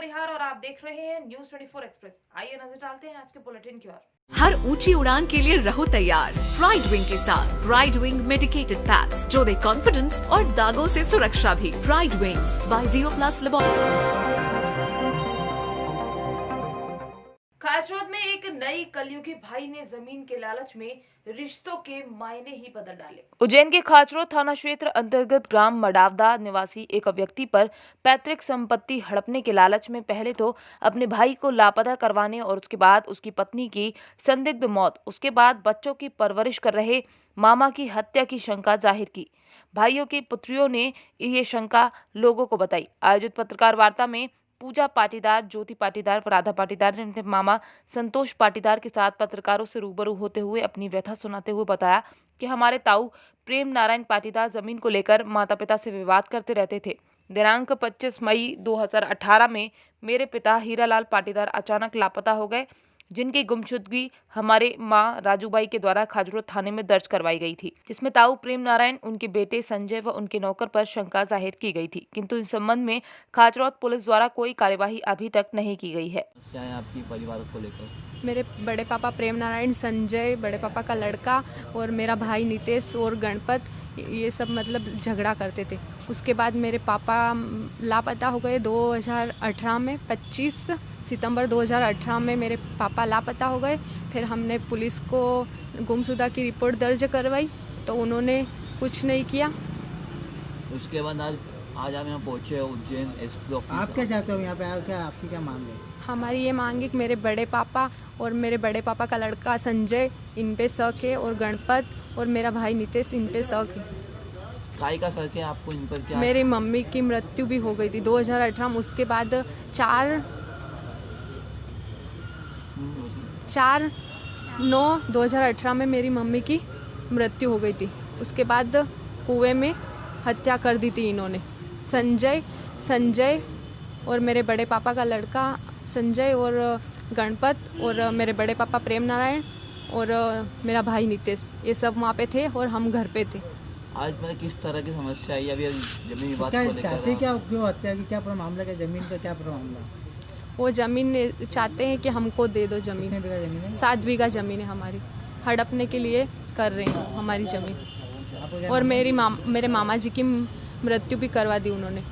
परिहार और आप देख रहे हैं न्यूज 24 एक्सप्रेस। आइए नजर डालते हैं आज के बुलेटिन की ओर। हर ऊंची उड़ान के लिए रहो तैयार प्राइड विंग के साथ। प्राइड विंग मेडिकेटेड पैड्स जो दे कॉन्फिडेंस और दागों से सुरक्षा भी। Pride wings by 0+ laboratory. Khasrod में एक नई कलयुगी भाई ने जमीन के लालच में रिश्तों के मायने ही बदल डाले। उज्जैन के खाचरोद थाना क्षेत्र अंतर्गत ग्राम मडावदा निवासी एक व्यक्ति पर पैतृक संपत्ति हड़पने के लालच में पहले तो अपने भाई को लापता करवाने और उसके बाद उसकी पत्नी की संदिग्ध मौत, उसके बाद बच्चों की परवरिश कर रहे मामा की हत्या की शंका जाहिर की। भाइयों की पुत्रियों ने ये शंका लोगों को बताई। आयोजित पत्रकार वार्ता में पूजा पाटीदार, ज्योति पाटीदार, राधा पाटीदार ने अपने मामा संतोष पाटीदार के साथ पत्रकारों से रूबरू होते हुए अपनी व्यथा सुनाते हुए बताया कि हमारे ताऊ प्रेम नारायण पाटीदार जमीन को लेकर माता पिता से विवाद करते रहते थे। दिनांक 25 मई 2018 में मेरे पिता हीरालाल पाटीदार अचानक लापता हो गए, जिनकी गुमशुदगी हमारे मां राजूबाई के द्वारा खाजरोद थाने में दर्ज करवाई गई थी, जिसमें ताऊ प्रेम नारायण, उनके बेटे संजय व उनके नौकर पर शंका जाहिर की गई थी, किंतु इस संबंध में खाजरोद पुलिस द्वारा कोई कार्यवाही अभी तक नहीं की गई है। आपकी परिवार को लेकर मेरे बड़े पापा प्रेम नारायण, संजय बड़े पापा का लड़का और मेरा भाई नितेश और गणपत, ये सब मतलब झगड़ा करते थे। उसके बाद मेरे पापा लापता हो गए 2018 में। 25 सितंबर 2018 में मेरे पापा लापता हो गए। फिर हमने पुलिस को गुमशुदा की रिपोर्ट दर्ज करवाई तो उन्होंने कुछ नहीं किया। उसके बाद आज हम यहाँ पहुँचे उज्जैन एसपी ऑफिस। आप क्या चाहते हो यहाँ पे आकर, आपकी क्या मांग है? हमारी ये मांग है कि मेरे बड़े पापा और मेरे बड़े पापा का लड़का संजय, इन पे शक है, और गणपत और मेरा भाई नितेश, इन पे शक है। काय का शक है आपको इन पर? क्या मेरी मम्मी की मृत्यु भी हो गई थी 2018 में। उसके बाद 4/9/2018 में मेरी मम्मी की मृत्यु हो गई थी। उसके बाद कुएं में हत्या कर दी थी इन्होंने। संजय और मेरे बड़े पापा का लड़का संजय और गणपत और मेरे बड़े पापा प्रेम नारायण और मेरा भाई नितेश, ये सब वहाँ पे थे और हम घर पे थे। आज मैंने किस तरह की समस्या आई? अभी जमीन विवाद क्या को लेकर चाहते, क्या क्यों हत्या की, क्या मामला, क्या जमीन का क्या मामला? वो जमीन चाहते हैं कि हमको दे दो जमीन। कितने बीघा जमीन है? 7 बीघा जमीन है हमारी, हड़पने के लिए कर रहे हैं हमारी जमीन। आपको क्या और मेरे मामा जी की मृत्यु भी करवा दी उन्होंने,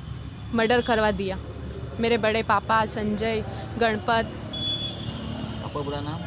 मर्डर करवा दिया। मेरे बड़े पापा संजय, गणपत। आपका पूरा नाम?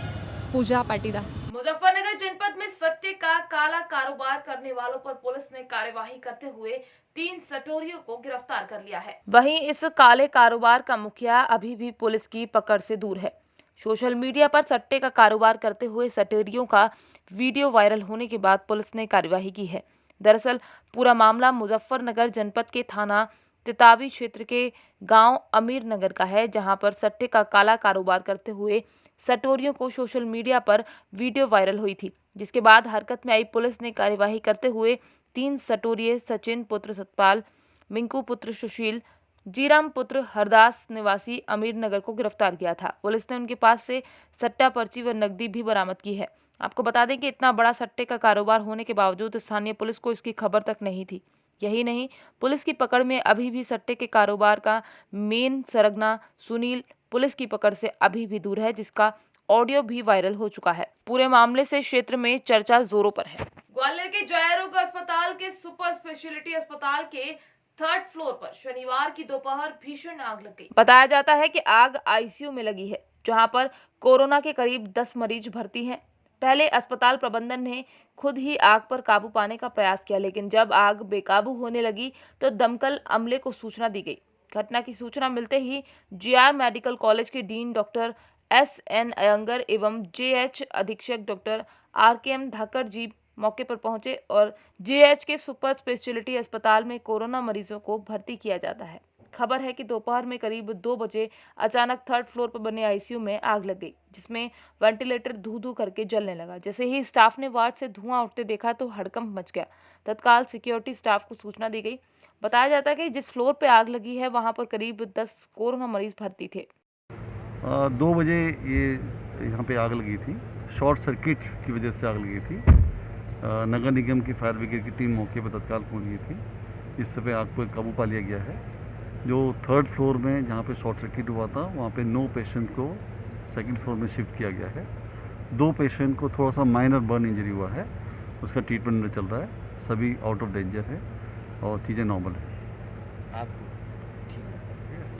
पूजा पाटीदार। मुजफ्फरनगर जनपद में सट्टे का काला कारोबार करने वालों पर पुलिस ने कार्यवाही करते हुए 3 सटोरियों को गिरफ्तार कर लिया है। वहीं इस काले कारोबार का मुखिया अभी भी पुलिस की पकड़ से दूर है। सोशल मीडिया पर सट्टे का कारोबार करते हुए सटोरियों का वीडियो वायरल होने के बाद पुलिस ने कार्यवाही की है। दरअसल पूरा मामला मुजफ्फरनगर जनपद के थाना तितावी क्षेत्र के गांव अमीर नगर का है, जहां पर सट्टे का काला कारोबार करते हुए सटोरियों को सोशल मीडिया पर वीडियो वायरल हुई थी, जिसके बाद हरकत में आई पुलिस ने कार्यवाही करते हुए 3 सटोरिये सचिन पुत्र सतपाल, मिंकू पुत्र सुशील, जीराम पुत्र हरदास निवासी अमीर नगर को गिरफ्तार किया था। पुलिस ने उनके पास से सट्टा पर्ची व नकदी भी बरामद की है। आपको बता दें कि इतना बड़ा सट्टे का कारोबार होने के बावजूद स्थानीय पुलिस को इसकी खबर तक नहीं थी। यही नहीं, पुलिस की पकड़ में अभी भी सट्टे के कारोबार का मेन सरगना सुनील पुलिस की पकड़ से अभी भी दूर है, जिसका ऑडियो भी वायरल हो चुका है। पूरे मामले से क्षेत्र में चर्चा जोरों पर है। ग्वालियर के जया रोग अस्पताल के सुपर स्पेशलिटी अस्पताल के 3rd फ्लोर पर शनिवार की दोपहर भीषण आग लग गई। बताया जाता है कि आग आईसीयू में लगी है, जहां पर कोरोना के करीब 10 मरीज भर्ती हैं। पहले अस्पताल प्रबंधन ने खुद ही आग पर काबू पाने का प्रयास किया, लेकिन जब आग बेकाबू होने लगी तो दमकल अमले को सूचना दी गई। घटना की सूचना मिलते ही जीआर मेडिकल कॉलेज के डीन डॉक्टर SN अयंगर एवं JH अधीक्षक डॉक्टर RKM धाकड़ जी मौके पर पहुंचे और JH के सुपर स्पेशलिटी अस्पताल में कोरोना मरीजों को भर्ती किया जाता है। खबर है कि दोपहर में करीब 2 बजे अचानक 3rd फ्लोर पर बने आईसीयू में आग लग गई, जिसमें वेंटिलेटर धू-धू करके जलने लगा। जैसे ही स्टाफ ने वार्ड से धुआं उठते देखा तो हड़कंप मच गया। तत्काल सिक्योरिटी स्टाफ को सूचना दी गई। बताया जाता है कि जिस फ्लोर पे आग लगी है वहां पर करीब 10 कोरोना मरीज भर्ती थे। 2 बजे ये यहाँ पे आग लगी थी। शॉर्ट सर्किट की वजह से आग लगी थी। नगर निगम की फायर ब्रिगेड की टीम मौके पर तत्काल पहुँच गई थी। इस समय आग को काबू पा लिया गया है। जो थर्ड फ्लोर में जहाँ पे शॉर्ट सर्किट हुआ था वहाँ पे 9 पेशेंट को सेकंड फ्लोर में शिफ्ट किया गया है। 2 पेशेंट को थोड़ा सा माइनर बर्न इंजरी हुआ है, उसका ट्रीटमेंट चल रहा है। सभी आउट ऑफ डेंजर है और चीज़ें नॉर्मल है।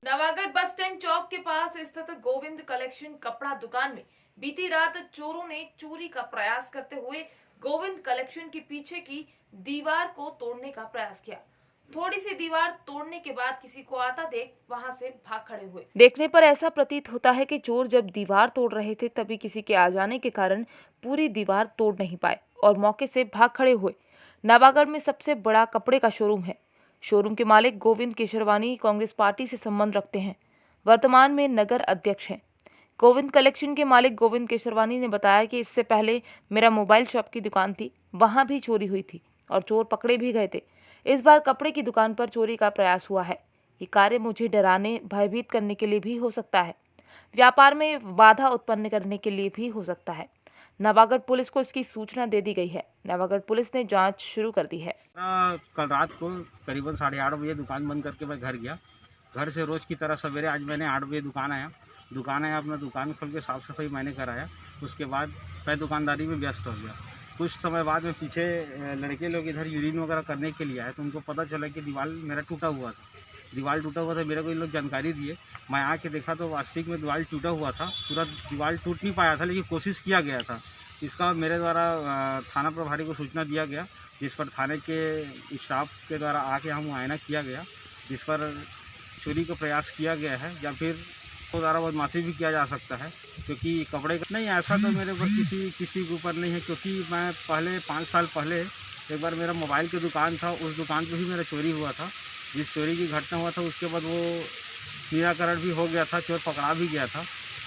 नवागढ़ बस स्टैंड चौक के पास स्थित गोविंद कलेक्शन कपड़ा दुकान में बीती रात चोरों ने चोरी का प्रयास करते हुए गोविंद कलेक्शन के पीछे की दीवार को तोड़ने का प्रयास किया। थोड़ी सी दीवार तोड़ने के बाद किसी को आता देख वहां से भाग खड़े हुए। देखने पर ऐसा प्रतीत होता है कि चोर जब दीवार तोड़ रहे थे तभी किसी के आ जाने के कारण पूरी दीवार तोड़ नहीं पाए और मौके से भाग खड़े हुए। नवागढ़ में सबसे बड़ा कपड़े का शोरूम है। शोरूम के मालिक गोविंद केशरवानी कांग्रेस पार्टी से संबंध रखते हैं, वर्तमान में नगर अध्यक्ष हैं। गोविंद कलेक्शन के मालिक गोविंद केशरवानी ने बताया कि इससे पहले मेरा मोबाइल शॉप की दुकान थी, वहां भी चोरी हुई थी और चोर पकड़े भी गए थे। इस बार कपड़े की दुकान पर चोरी का प्रयास हुआ है। ये कार्य मुझे डराने, भयभीत करने के लिए भी हो सकता है, व्यापार में बाधा उत्पन्न करने के लिए भी हो सकता है। नवागढ़ पुलिस को इसकी सूचना दे दी गई है। नवागढ़ पुलिस ने जांच शुरू कर दी है। कल रात को करीबन 8:30 बजे दुकान बंद करके मैं घर गया। घर से रोज़ की तरह सवेरे आज मैंने 8 बजे दुकान आया अपना दुकान खोल के साफ़ सफाई मैंने कराया। उसके बाद मैं दुकानदारी में व्यस्त हो गया। कुछ समय बाद में पीछे लड़के लोग इधर यूरिन वगैरह करने के लिए आए तो उनको पता चला कि दीवार मेरा टूटा हुआ था। मेरे को ये लोग जानकारी दिए। मैं आके देखा तो वास्तविक में दीवार टूटा हुआ था। पूरा दीवार टूट नहीं पाया था, लेकिन कोशिश किया गया था। इसका मेरे द्वारा थाना प्रभारी को सूचना दिया गया, जिस पर थाने के स्टाफ के द्वारा आके हम मुआयना किया गया, जिस पर चोरी का प्रयास किया गया है या फिर तो द्वारा बदमाशी भी किया जा सकता है। क्योंकि कपड़े का नहीं, ऐसा तो मेरे ऊपर किसी के ऊपर नहीं है। क्योंकि मैं पहले 5 साल पहले एक बार मेरा मोबाइल की दुकान था, उस दुकान पर ही मेरा चोरी हुआ था। जिस चोरी की घटना हुआ था उसके बाद वो निराकरण भी हो गया था, चोर पकड़ा भी गया था।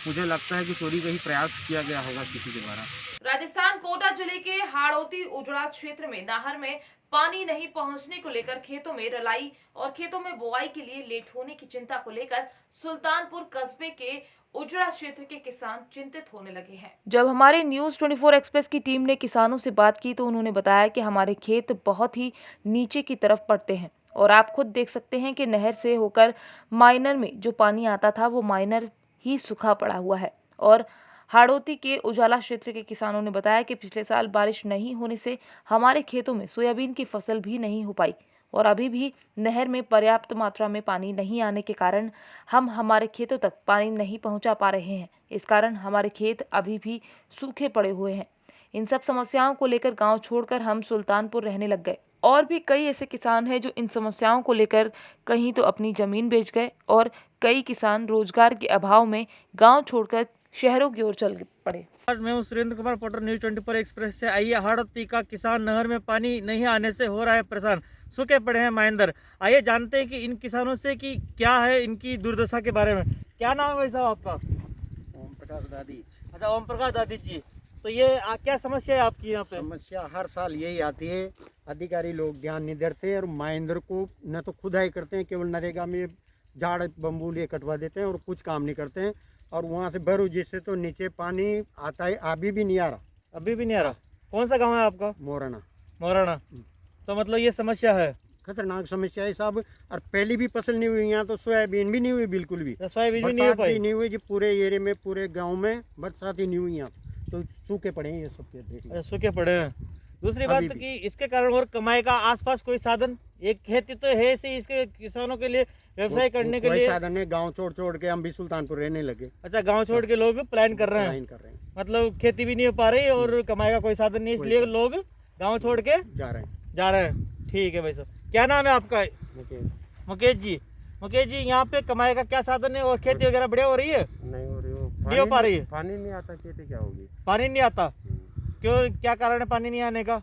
मुझे लगता है कि चोरी का ही प्रयास किया गया होगा किसी के द्वारा। राजस्थान कोटा जिले के हाड़ौती उजड़ा क्षेत्र में नहर में पानी नहीं पहुंचने को लेकर खेतों में रलाई और खेतों में बुआई के लिए लेट होने की चिंता को लेकर सुल्तानपुर कस्बे के उजड़ा क्षेत्र के किसान चिंतित होने लगे हैं। जब हमारे न्यूज़ 24 एक्सप्रेस की टीम ने किसानों से बात की तो उन्होंने बताया कि हमारे खेत बहुत ही नीचे की तरफ पड़ते हैं और आप खुद देख सकते हैं कि नहर से होकर माइनर में जो पानी आता था वो माइनर ही सूखा पड़ा हुआ है। और हाड़ौती के उजाला क्षेत्र के किसानों ने बताया कि पिछले साल बारिश नहीं होने से हमारे खेतों में सोयाबीन की फसल भी नहीं हो पाई और अभी भी नहर में पर्याप्त मात्रा में पानी नहीं आने के कारण हम हमारे खेतों तक पानी नहीं पहुंचा पा रहे हैं। इस कारण हमारे खेत अभी भी सूखे पड़े हुए हैं। इन सब समस्याओं को लेकर गांव छोड़कर हम सुल्तानपुर रहने लग गए। और भी कई ऐसे किसान हैं जो इन समस्याओं को लेकर कहीं तो अपनी जमीन बेच गए और कई किसान रोजगार के अभाव में गांव छोड़कर शहरों की ओर चल पड़े। मैं हूं Surendra Kumar, reporter news 24 express से। आइए, हाड़ौती का किसान नहर में पानी नहीं आने से हो रहा है परेशान, सूखे पड़े हैं माइंदर। आइए जानते हैं कि इन किसानों से कि क्या है इनकी दुर्दशा के बारे में। क्या नाम है भाई साहब आपका? ओम प्रकाश दादी। अच्छा, ओम प्रकाश दादी जी। तो ये क्या समस्या है आपकी यहाँ पे? समस्या हर साल यही आती है, अधिकारी लोग ध्यान नहीं देते और महेंद्र को न तो खुदाई करते हैं, केवल नरेगा में झाड़ बम्बू लिए कटवा देते हैं और कुछ काम नहीं करते हैं। और वहाँ से भरू जिससे तो नीचे पानी आता है, अभी भी नहीं आ रहा। अभी भी नहीं आ रहा? कौन सा गाँव है आपका? मोराना। तो मतलब ये समस्या है, खतरनाक समस्या है साहब। और पहली भी फसल नहीं हुई, यहाँ तो सोयाबीन भी नहीं हुई बिल्कुल भी। सोयाबीन भी नहीं हो पाई? नहीं हुई जी, पूरे एरिया में, पूरे गाँव में बरसात ही नहीं हुई यहाँ, तो सूखे पड़े हैं ये सब के। सूखे पड़े हैं। दूसरी बात कि इसके कारण और कमाई का आसपास कोई साधन, एक खेती तो है से इसके किसानों के लिए व्यवसाय करने के लिए साधन है। गांव छोड़ के हम भी सुल्तानपुर रहने लगे। अच्छा, गांव छोड़ के लोग प्लान कर रहे हैं। मतलब खेती भी नहीं हो पा रही और कमाई का कोई साधन नहीं, इसलिए लोग गांव छोड़ के जा रहे हैं। ठीक है भाई साहब, क्या नाम है आपका? मुकेश जी। मुकेश जी, यहाँ पे कमाई का क्या साधन है और खेती वगैरह बढ़िया हो रही है? नहीं हो रही, नहीं हो पा रही है। पानी नहीं आता, खेती क्या होगी? पानी नहीं आता? क्यों, क्या कारण है पानी नहीं आने का?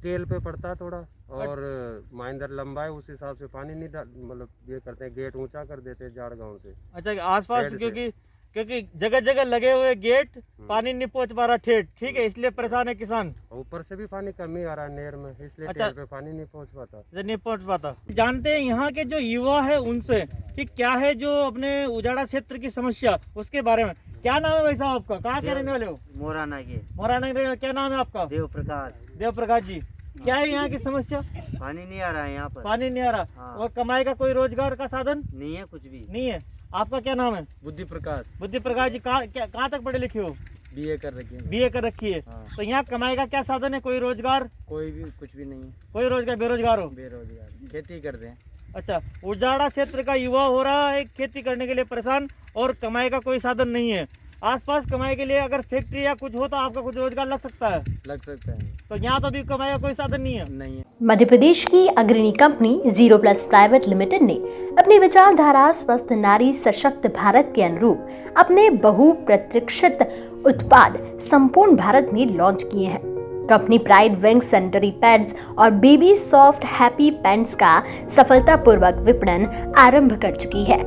तेल पे पड़ता है थोड़ा, और माइंदर लंबा है, उस हिसाब से पानी नहीं मतलब ये करते हैं, गेट ऊंचा कर देते हैं झाड़ गांव से। अच्छा, आसपास क्योंकि जगह जगह लगे हुए गेट, पानी नहीं पहुंच पा रहा ठेठ, ठीक है, इसलिए परेशान है किसान। ऊपर से भी पानी कमी आ रहा है नहर में, इसलिए अच्छा, पे पानी नहीं पहुंच पाता। जानते हैं यहाँ के जो युवा है उनसे कि क्या है जो अपने उजाड़ा क्षेत्र की समस्या, उसके बारे में। क्या नाम है भाई साहब आपका? कहाँ के रहने वाले हो? मोराना के। मोराना के। क्या नाम है आपका? देव प्रकाश जी। क्या है यहाँ की समस्या? पानी नहीं आ रहा है यहाँ पर। पानी नहीं आ रहा। हाँ। और कमाई का कोई रोजगार का साधन नहीं है, कुछ भी नहीं है। आपका क्या नाम है? बुद्धि प्रकाश। बुद्धि प्रकाश जी, कहाँ तक पढ़े लिखे हो? बीए कर रखी है। बीए कर रखी है। हाँ। तो यहाँ कमाई का क्या साधन है? कोई रोजगार? कोई भी कुछ भी नहीं है, कोई रोजगार, बेरोजगार हो? बेरोजगार, खेती करते हैं। अच्छा, उजाड़ा क्षेत्र का युवा हो रहा है खेती करने के लिए परेशान और कमाई का कोई साधन नहीं है। आसपास कमाई के लिए अगर फैक्ट्री या कुछ हो तो आपका कुछ रोजगार लग सकता है। लग सकता है। तो यहाँ तो भी कमाई का कोई साधन नहीं है। नहीं है। मध्य प्रदेश की अग्रणी company zero plus private limited ने अपनी विचारधारा स्वस्थ नारी सशक्त भारत के अनुरूप अपने बहुप्रतीक्षित उत्पाद संपूर्ण भारत में लॉन्च किए हैं। Company pride wing sanitary pads और बेबी सॉफ्ट हैप्पी पैंट्स का सफलतापूर्वक विपणन आरंभ कर चुकी है।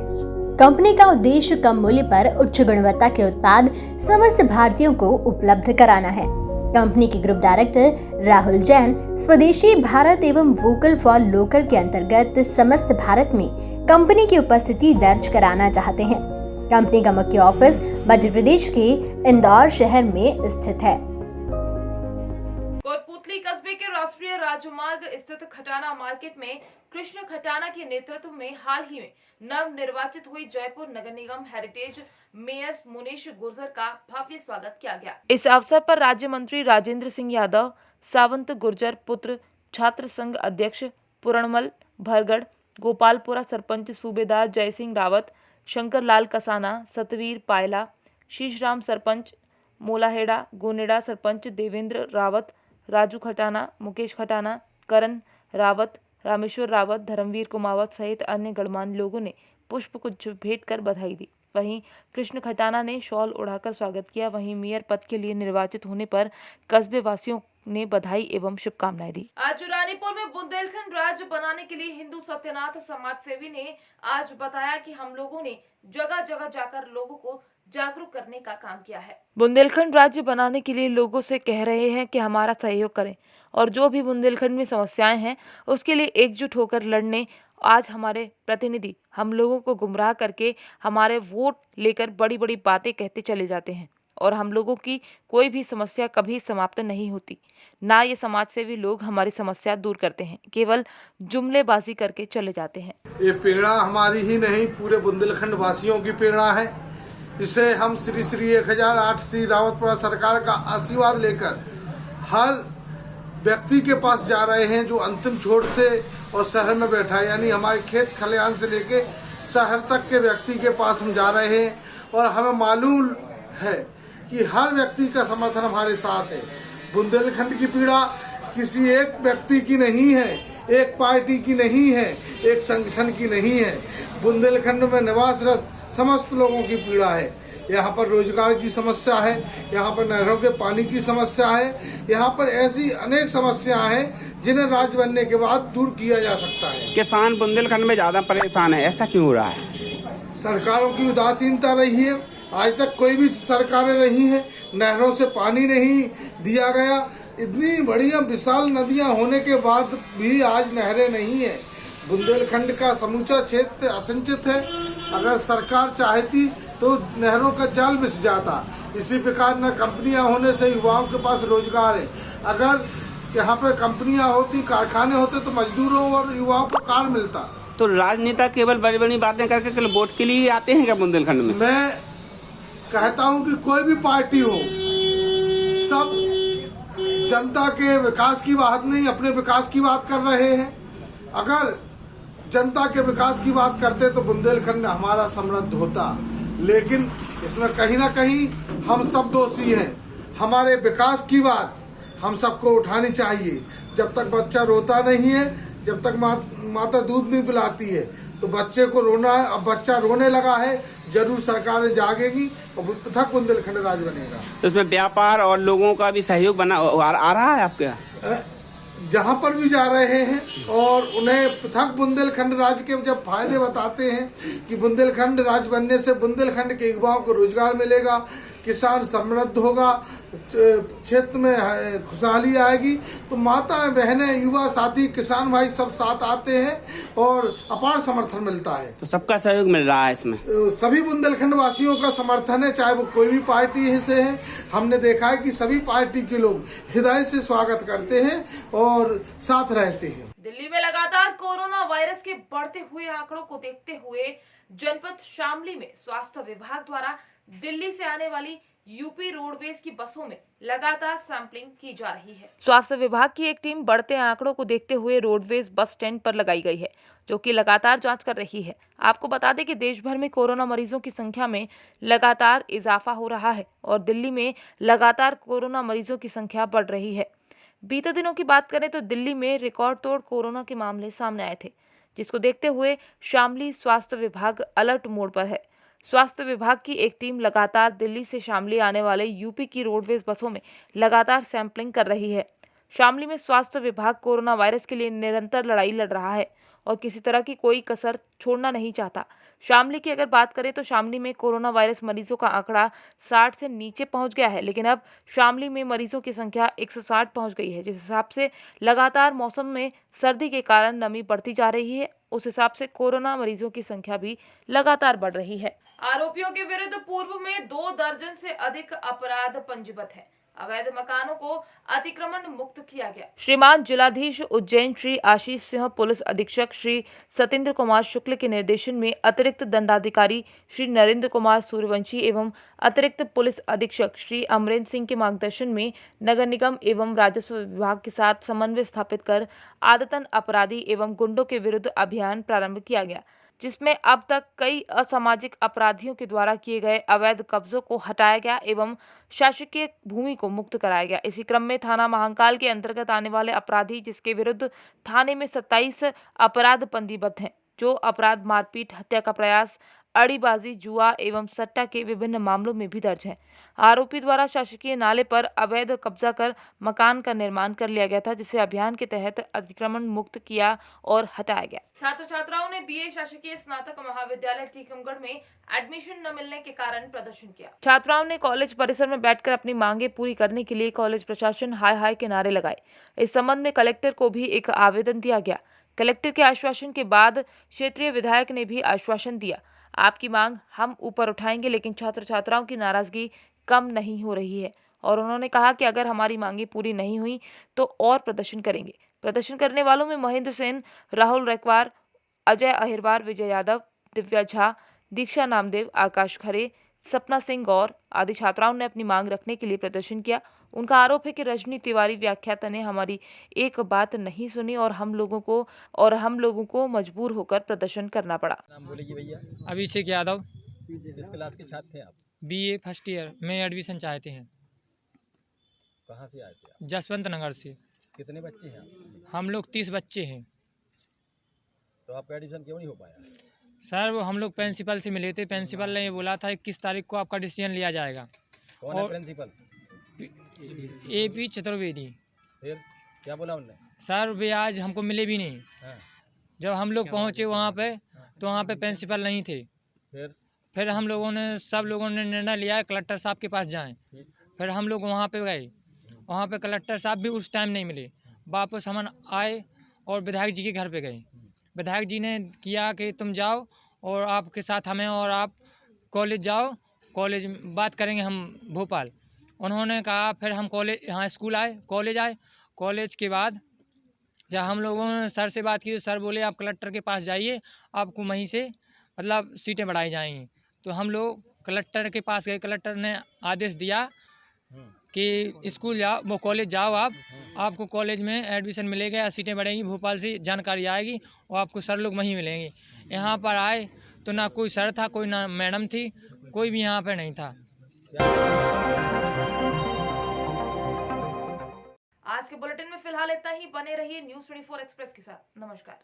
कंपनी का उद्देश्य कम मूल्य पर उच्च गुणवत्ता के उत्पाद समस्त भारतीयों को उपलब्ध कराना है। कंपनी के ग्रुप डायरेक्टर राहुल जैन स्वदेशी भारत एवं वोकल फॉर लोकल के अंतर्गत समस्त भारत में कंपनी की उपस्थिति दर्ज कराना चाहते हैं। कंपनी का मुख्य ऑफिस मध्य प्रदेश के इंदौर शहर में स्थित है। कोटपुतली कस्बे के राष्ट्रीय राजमार्ग स्थित खटाना मार्केट में कृष्ण खटाना के नेतृत्व में हाल ही में नव निर्वाचित हुई जयपुर नगर निगम हेरिटेज मेयर मुनीश गुर्जर का भव्य स्वागत किया गया। इस अवसर पर राज्य मंत्री राजेंद्र सिंह यादव, सावंत गुर्जर पुत्र, छात्र संघ अध्यक्ष पूर्णमल भरगढ़, गोपालपुरा सरपंच सूबेदार जय सिंह रावत, शंकर लाल कसाना, सतवीर पायला, शीशराम सरपंच मोलाहेड़ा, गोनेड़ा सरपंच देवेंद्र रावत, राजू खटाना, मुकेश खटाना, करण रावत, रामेश्वर रावत, धर्मवीर कुमावत सहित अन्य गणमान्य लोगों ने पुष्प गुच्छ भेंट कर बधाई दी। वहीं कृष्ण खटाना ने शॉल उड़ाकर स्वागत किया। वहीं मेयर पद के लिए निर्वाचित होने पर कस्बे वासियों ने बधाई एवं शुभकामनाएं दी। आज रानीपुर में बुंदेलखंड राज्य बनाने के लिए हिंदू सत्यनाथ समाज सेवी ने आज बताया कि हम लोगों ने जगह जगह जाकर लोगों को जागरूक करने का काम किया है। बुंदेलखंड राज्य बनाने के लिए लोगों से कह रहे हैं कि हमारा सहयोग करें और जो भी बुंदेलखंड में समस्याएं हैं उसके लिए एकजुट होकर लड़ने। आज हमारे प्रतिनिधि हम लोगों को गुमराह करके हमारे वोट लेकर बड़ी बड़ी बातें कहते चले जाते हैं और हम लोगों की कोई भी समस्या कभी समाप्त नहीं होती। ना ये समाज सेवी लोग हमारी समस्या दूर करते हैं, केवल जुमलेबाजी करके चले जाते हैं। ये पीड़ा हमारी ही नहीं, पूरे बुंदेलखंड वासियों की पीड़ा है। इसे हम श्री श्री 1008 श्री रावतपुरा सरकार का आशीर्वाद लेकर हर व्यक्ति के पास जा रहे हैं जो अंतिम छोर से और शहर में बैठा है, यानी हमारे खेत खलिहान से लेके शहर तक के व्यक्ति के पास हम जा रहे हैं और हमें मालूम है कि हर व्यक्ति का समर्थन हमारे साथ है। बुंदेलखंड की पीड़ा किसी एक व्यक्ति की नहीं है, एक पार्टी की नहीं है, एक संगठन की नहीं है। बुंदेलखंड में निवासरत समस्त लोगों की पीड़ा है। यहाँ पर रोजगार की समस्या है, यहाँ पर नहरों के पानी की समस्या है, यहाँ पर ऐसी अनेक समस्याएं हैं जिन्हें राज्य बनने के बाद दूर किया जा सकता है। किसान बुंदेलखंड में ज्यादा परेशान है, ऐसा क्यों हो रहा है? सरकारों की उदासीनता रही है। आज तक कोई भी सरकारें रही हैं, नहरों से पानी नहीं दिया गया। इतनी बढ़िया विशाल नदियां होने के बाद भी आज नहरें नहीं है। बुंदेलखंड का समूचा क्षेत्र असिंचित है। अगर सरकार चाहती तो नहरों का जाल बिछ जाता। इसी प्रकार न कंपनियां होने से युवाओं के पास रोजगार है। अगर यहाँ पर कंपनियां होती, कारखाने होते तो मजदूरों और युवाओं को कार्य मिलता। तो राजनेता केवल बड़ी बड़ी बातें करके केवल वोट के लिए आते हैं क्या बुंदेलखंड में? मैं कहता हूँ कि कोई भी पार्टी हो, सब जनता के विकास की बात नहीं, अपने विकास की बात कर रहे हैं। अगर जनता के विकास की बात करते तो बुंदेलखंड हमारा समृद्ध होता, लेकिन इसमें कहीं ना कहीं हम सब दोषी हैं। हमारे विकास की बात हम सबको उठानी चाहिए। जब तक बच्चा रोता नहीं है, जब तक माता दूध नहीं पिलाती है, तो बच्चे को रोना है। अब बच्चा रोने लगा है, जरूर सरकारें जागेगी और पृथक बुंदेलखंड राज बनेगा। तो इसमें व्यापार और लोगों का भी सहयोग बना आ रहा है आपके? जहाँ पर भी जा रहे हैं और उन्हें पृथक बुंदेलखंड राज के जब फायदे बताते हैं कि बुंदेलखंड राज बनने से बुंदेलखंड के युवाओं को रोजगार मिलेगा, किसान समृद्ध होगा, क्षेत्र में खुशहाली आएगी। तो माताएं, बहनें, युवा साथी, किसान भाई सब साथ आते हैं और अपार समर्थन मिलता है। तो सबका सहयोग मिल रहा है इसमें? सभी बुंदेलखंड वासियों का समर्थन है, चाहे वो कोई भी पार्टी से है। हमने देखा है कि सभी पार्टी के लोग हृदय से स्वागत करते हैं और साथ रहते हैं। दिल्ली में लगातार कोरोना वायरस के बढ़ते हुए आंकड़ों को देखते हुए जनपद शामली में स्वास्थ्य विभाग द्वारा दिल्ली से आने वाली यूपी रोडवेज की बसों में लगातार सैंपलिंग की जा रही है। स्वास्थ्य विभाग की एक टीम बढ़ते आंकड़ों को देखते हुए रोडवेज बस स्टैंड पर लगाई गई है, जो कि लगातार जांच कर रही है। आपको बता दें कि देश भर में कोरोना मरीजों की संख्या में लगातार इजाफा हो रहा है और दिल्ली में लगातार कोरोना मरीजों की संख्या बढ़ रही है। बीते दिनों की बात करें तो दिल्ली में रिकॉर्ड तोड़ कोरोना के मामले सामने आए थे, जिसको देखते हुए शामली स्वास्थ्य विभाग अलर्ट मोड पर है। स्वास्थ्य विभाग की एक टीम लगातार दिल्ली से शामली आने वाले यूपी की रोडवेज बसों में लगातार सैंपलिंग कर रही है। शामली में स्वास्थ्य विभाग कोरोना वायरस के लिए निरंतर लड़ाई लड़ रहा है और किसी तरह की कोई कसर छोड़ना नहीं चाहता। शामली की अगर बात करें तो शामली में कोरोना वायरस मरीजों का आंकड़ा 60 से नीचे पहुंच गया है, लेकिन अब शामली में मरीजों की संख्या 160 पहुंच गई है। जिस हिसाब से लगातार मौसम में सर्दी के कारण नमी बढ़ती जा रही है, उस हिसाब से कोरोना मरीजों की संख्या भी लगातार बढ़ रही है। आरोपियों के विरुद्ध पूर्व में 2 दर्जन से अधिक अपराध पंजीबद्ध है। अवैध मकानों को अतिक्रमण मुक्त किया गया। श्रीमान जिलाधीश उज्जैन श्री आशीष सिंह, पुलिस अधीक्षक श्री सतेंद्र कुमार शुक्ल के निर्देशन में अतिरिक्त दंडाधिकारी श्री नरेंद्र कुमार सूर्यवंशी एवं अतिरिक्त पुलिस अधीक्षक श्री अमरेंद्र सिंह के मार्गदर्शन में नगर निगम एवं राजस्व विभाग के साथ समन्वय स्थापित कर आदतन अपराधी एवं गुंडों के विरुद्ध अभियान प्रारंभ किया गया, जिसमें अब तक कई असामाजिक अपराधियों के द्वारा किए गए अवैध कब्जों को हटाया गया एवं शासकीय भूमि को मुक्त कराया गया। इसी क्रम में थाना महाकाल के अंतर्गत आने वाले अपराधी, जिसके विरुद्ध थाने में 27 अपराध पंजीबद्ध हैं, जो अपराध मारपीट, हत्या का प्रयास, अड़ीबाजी, जुआ एवं सट्टा के विभिन्न मामलों में भी दर्ज हैं। आरोपी द्वारा शासकीय नाले पर अवैध कब्जा कर मकान का निर्माण कर लिया गया था, जिसे अभियान के तहत अतिक्रमण मुक्त किया और हटाया गया। छात्र छात्राओं ने बीए शासकीय स्नातक महाविद्यालय टीकमगढ़ में एडमिशन न मिलने के कारण प्रदर्शन किया। छात्राओं ने कॉलेज परिसर में बैठकर अपनी मांगे पूरी करने के लिए कॉलेज प्रशासन हाय हाय के नारे लगाए। इस संबंध में कलेक्टर को भी एक आवेदन दिया गया। कलेक्टर के आश्वासन के बाद क्षेत्रीय विधायक ने भी आश्वासन दिया, आपकी मांग हम ऊपर उठाएंगे, लेकिन छात्र छात्राओं की नाराजगी कम नहीं हो रही है और उन्होंने कहा कि अगर हमारी मांगे पूरी नहीं हुई तो और प्रदर्शन करेंगे। प्रदर्शन करने वालों में महेंद्र सेन, राहुल रैकवार, अजय अहिरवार, विजय यादव, दिव्या झा, दीक्षा नामदेव, आकाश खरे, सपना सिंह गौर आदि छात्राओं ने अपनी मांग रखने के लिए प्रदर्शन किया। उनका आरोप है कि रजनी तिवारी व्याख्याता ने हमारी एक बात नहीं सुनी और हम लोगों को मजबूर होकर प्रदर्शन करना पड़ा। नाम बोलिए भैया। अभिषेक यादव। किस क्लास के छात्र थे आप? बीए फर्स्ट ईयर में एडमिशन चाहते हैं। कहाँ से आए थे आप? जसवंत नगर से। कितने बच्चे हैं आप? हम लोग 30 बच्चे हैं। तो आपका एडमिशन क्यों नहीं हो पाया? सर, वो हम लोग प्रिंसिपल से मिले थे। प्रिंसिपल ने ये बोला था 21 तारीख को आपका डिसीजन लिया जाएगा। कौन है प्रिंसिपल? AP चतुर्वेदी। फिर क्या बोला उन्होंने? सर, वे आज हमको मिले भी नहीं। जब हम लोग पहुँचे वहाँ पे तो वहाँ पे प्रिंसिपल नहीं थे। फिर हम लोगों ने सब लोगों ने निर्णय लिया कलेक्टर साहब के पास जाएं। फिर हम लोग वहाँ पे गए। वहाँ पे कलेक्टर साहब भी उस टाइम नहीं मिले। वापस हम आए और विधायक जी के घर पे गए। विधायक जी ने किया कि तुम जाओ और आपके साथ हमें, और आप कॉलेज जाओ, कॉलेज बात करेंगे हम भोपाल। उन्होंने कहा। फिर हम कॉलेज यहाँ स्कूल आए, कॉलेज आए। कॉलेज के बाद जब हम लोगों ने सर से बात की तो सर बोले आप कलेक्टर के पास जाइए, आपको वहीं से मतलब सीटें बढ़ाई जाएंगी। तो हम लोग कलेक्टर के पास गए। कलेक्टर ने आदेश दिया कि स्कूल जाओ, वो कॉलेज जाओ, आपको कॉलेज में एडमिशन मिलेगा, सीटें बढ़ेंगी, भोपाल से जानकारी आएगी और आपको सर लोग वहीं मिलेंगे। यहाँ पर आए तो ना कोई सर था, कोई ना मैडम थी, कोई भी यहाँ पर नहीं था। आज के बुलेटिन में फिलहाल इतना ही। बने रहिए न्यूज़ 24 एक्सप्रेस के साथ। नमस्कार।